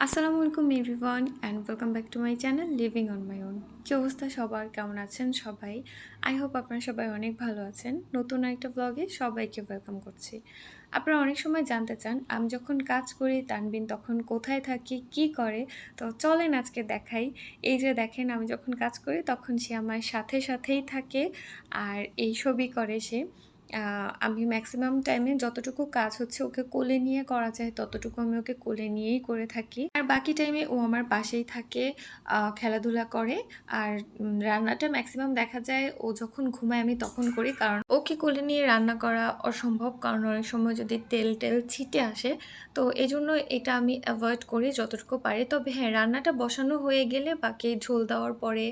আসসালামু আলাইকুম everyone and welcome back to my channel living on my own. কী অবস্থা সবার, কেমন আছেন সবাই? আই হোপ আপনারা সবাই অনেক ভালো আছেন। নতুন একটা ব্লগে সবাইকে ওয়েলকাম করছি। আপনারা অনেক সময় জানতে চান আমি যখন কাজ করি তানবিন তখন কোথায় থাকি, কি করে। তো চলেন আজকে দেখাই। এই যে দেখেন, আমি যখন কাজ করি তখন সে আমার সাথেই থাকে আর এই সবই করে সে। আমি ম্যাক্সিমাম টাইমে যতটুকু কাজ হচ্ছে ওকে কোলে নিয়ে করা যায় ততটুকু আমি ওকে কোলে নিয়েই করে থাকি। আর বাকি টাইমে ও আমার পাশেই থাকে, খেলাধুলা করে। আর রান্নাটা ম্যাক্সিমাম দেখা যায় ও যখন ঘুমায় আমি তখন করি, কারণ ওকে কোলে নিয়ে রান্না করা অসম্ভব, কারণ অনেক সময় যদি তেল ছিটে আসে। তো এজন্য এটা আমি অ্যাভয়েড করি যতটুকু পারি। তবে হ্যাঁ, রান্নাটা বসানো হয়ে গেলে বাকি ঝোল দেওয়ার পরে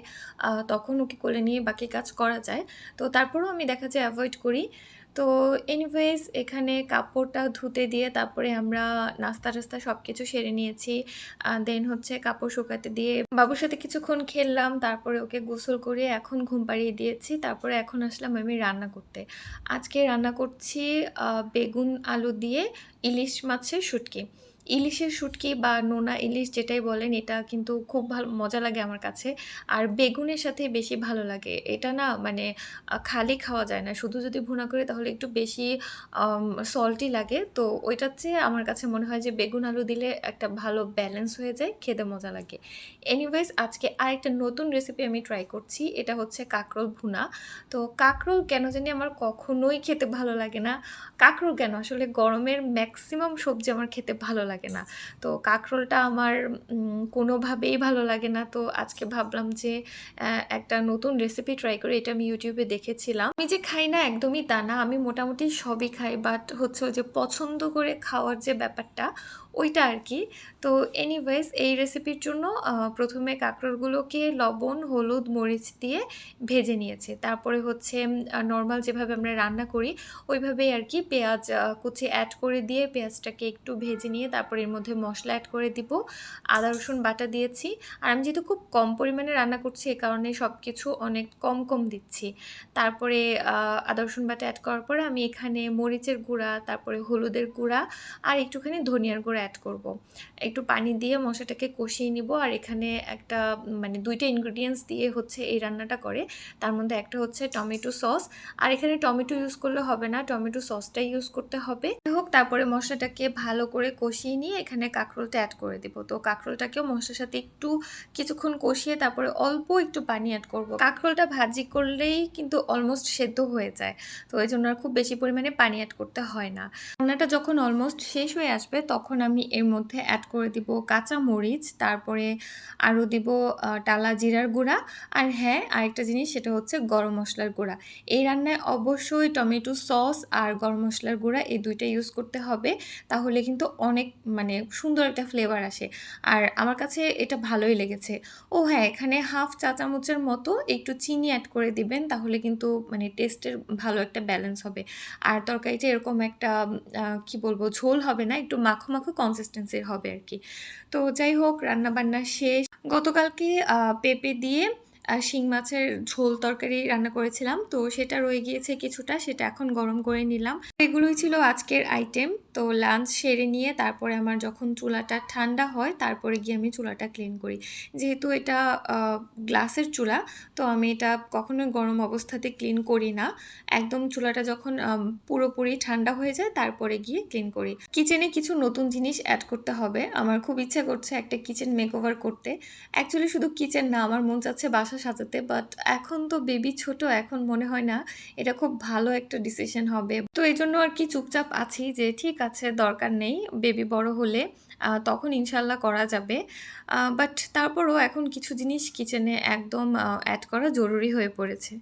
তখন ওকে কোলে নিয়ে বাকি কাজ করা যায়। তো তারপরেও আমি দেখা যায় অ্যাভয়েড করি। তো এনিওয়েজ এখানে কাপড়টা ধুতে দিয়ে তারপরে আমরা নাস্তা-টাস্তা সব কিছু সেরে নিয়েছি। দেন হচ্ছে কাপড় শুকাতে দিয়ে বাবুর সাথে কিছুক্ষণ খেললাম। তারপরে ওকে গোসল করিয়ে এখন ঘুম পাড়িয়ে দিয়েছি। তারপরে এখন আসলাম আমি রান্না করতে। আজকে রান্না করছি বেগুন আলু দিয়ে ইলিশ মাছের শুটকি। ইলিশের শুটকি বা নোনা ইলিশ যেটাই বলেন, এটা কিন্তু খুব ভালো মজা লাগে আমার কাছে। আর বেগুনের সাথে বেশি ভালো লাগে। এটা না মানে খালি খাওয়া যায় না। শুধু যদি ভুনা করি তাহলে একটু বেশি সল্টি লাগে। তো ওইটার চেয়ে আমার কাছে মনে হয় যে বেগুন আলু দিলে একটা ভালো ব্যালেন্স হয়ে যায়, খেতে মজা লাগে। এনিওয়েজ আজকে আরেকটা নতুন রেসিপি আমি ট্রাই করছি। এটা হচ্ছে কাঁকরোল ভুনা। তো কাঁকরোল কেন জানি আমার কখনোই খেতে ভালো লাগে না। কাঁকরোল কেন, আসলে গরমের ম্যাক্সিমাম সবজি আমার খেতে ভালো লাগে না। তো কাঁকরোলটা আমার কোনোভাবেই ভালো লাগে না। তো আজকে ভাবলাম যে একটা নতুন রেসিপি ট্রাই করি। এটা আমি ইউটিউবে দেখেছিলাম। আমি যে খাই না একদমই তা না। আমি মোটামুটি সবই খাই। বাট হচ্ছে ওই যে পছন্দ করে খাওয়ার যে ব্যাপারটা, ওইটা আরকি। তো এনিওয়েজ এই রেসিপির জন্য প্রথমে কাঁকরোলগুলোকে লবণ, হলুদ, মরিচ দিয়ে ভেজে নিয়েছি। তারপরে হচ্ছে নরমাল যেভাবে আমরা রান্না করি ওইভাবেই আরকি পেঁয়াজ কুচি অ্যাড করে দিয়ে পেঁয়াজটাকে একটু ভেজে নিয়ে তারপরে এর মধ্যে মসলা অ্যাড করে দিব। আদা রসুন বাটা দিয়েছি। আর আমি যেহেতু খুব কম পরিমাণে রান্না করছি এ কারণে সবকিছু অনেক কম দিচ্ছি। তারপরে আদা রসুন বাটা অ্যাড করার পরে আমি এখানে মরিচের গুঁড়া, তারপরে হলুদের গুঁড়া আর একটুখানি ধনিয়ার গুঁড়া অ্যাড করব। একটু পানি দিয়ে মশলাটাকে কষিয়ে নিব। আর এখানে একটা মানে ২ টা ইনগ্রিডিয়েন্টস দিয়ে হচ্ছে এই রান্নাটা করে। তার মধ্যে একটা হচ্ছে টমেটো সস। আর এখানে টমেটো ইউজ করলে হবে না, টমেটো সসটাই ইউজ করতে হবে। যাই হোক, তারপরে মশলাটাকে ভালো করে কষিয়ে নিয়ে এখানে কাঁকরোলটা অ্যাড করে দিব। তো কাঁকরোলটাকেও মশলার সাথে একটু কিছুক্ষণ কষিয়ে তারপরে অল্প একটু পানি অ্যাড করব। কাঁকরোলটা ভাজি করলেই কিন্তু অলমোস্ট সেদ্ধ হয়ে যায়। তো এজন্য আর খুব বেশি পরিমাণে পানি অ্যাড করতে হয় না। রান্নাটা যখন অলমোস্ট শেষ হয়ে আসবে তখন আমি এর মধ্যে অ্যাড করে দিব কাঁচা মরিচ, তারপরে আরও দিব টালা জিরার গুঁড়া। আর হ্যাঁ, আরেকটা জিনিস, সেটা হচ্ছে গরম মশলার গুঁড়া। এই রান্নায় অবশ্যই টমেটো সস আর গরম মশলার গুঁড়া এই ২ টা ইউজ করতে হবে। তাহলে কিন্তু অনেক মানে সুন্দর একটা ফ্লেভার আসে। আর আমার কাছে এটা ভালোই লেগেছে। ও হ্যাঁ, এখানে হাফ চা চামচের মতো একটু চিনি অ্যাড করে দিবেন, তাহলে কিন্তু মানে টেস্টের ভালো একটা ব্যালেন্স হবে। আর তরকারিটা এরকম একটা কি বলবো, ঝোল হবে না, একটু মাখো কনসিস্টেন্সির হবে আরকি। তো যাই হোক, রান্না-বান্না শেষ। গতকালকে পেঁপে দিয়ে শিং মাছের ঝোল তরকারি রান্না করেছিলাম। তো সেটা রয়ে গিয়েছে কিছুটা, সেটা এখন গরম করে নিলাম। এগুলোই ছিল আজকের আইটেম। তো লাঞ্চ সেরে নিয়ে তারপরে আমার যখন চুলাটা ঠান্ডা হয় তারপরে গিয়ে আমি চুলাটা ক্লিন করি। যেহেতু এটা গ্লাসের চুলা, তো আমি এটা কখনোই গরম অবস্থাতে ক্লিন করি না। একদম চুলাটা যখন পুরোপুরি ঠান্ডা হয়ে যায় তারপরে গিয়ে ক্লিন করি। কিচেনে কিছু নতুন জিনিস অ্যাড করতে হবে। আমার খুব ইচ্ছা করছে একটা কিচেন মেকওভার করতে। অ্যাকচুয়ালি শুধু কিচেন না, আমার মন চাচ্ছে বাসা সাজাতে। বাট এখন তো বেবি ছোট, এখন মনে হয় না এটা খুব ভালো একটা ডিসিশন হবে। তো এজন্য আরকি চুপচাপ আছি যে ঠিক আছে, দরকার নেই। বেবি বড় হলে তখন ইনশাআল্লাহ করা যাবে। বাট তারপরও এখন কিছু জিনিস কিচেনে একদম অ্যাড করা জরুরি হয়ে পড়েছে।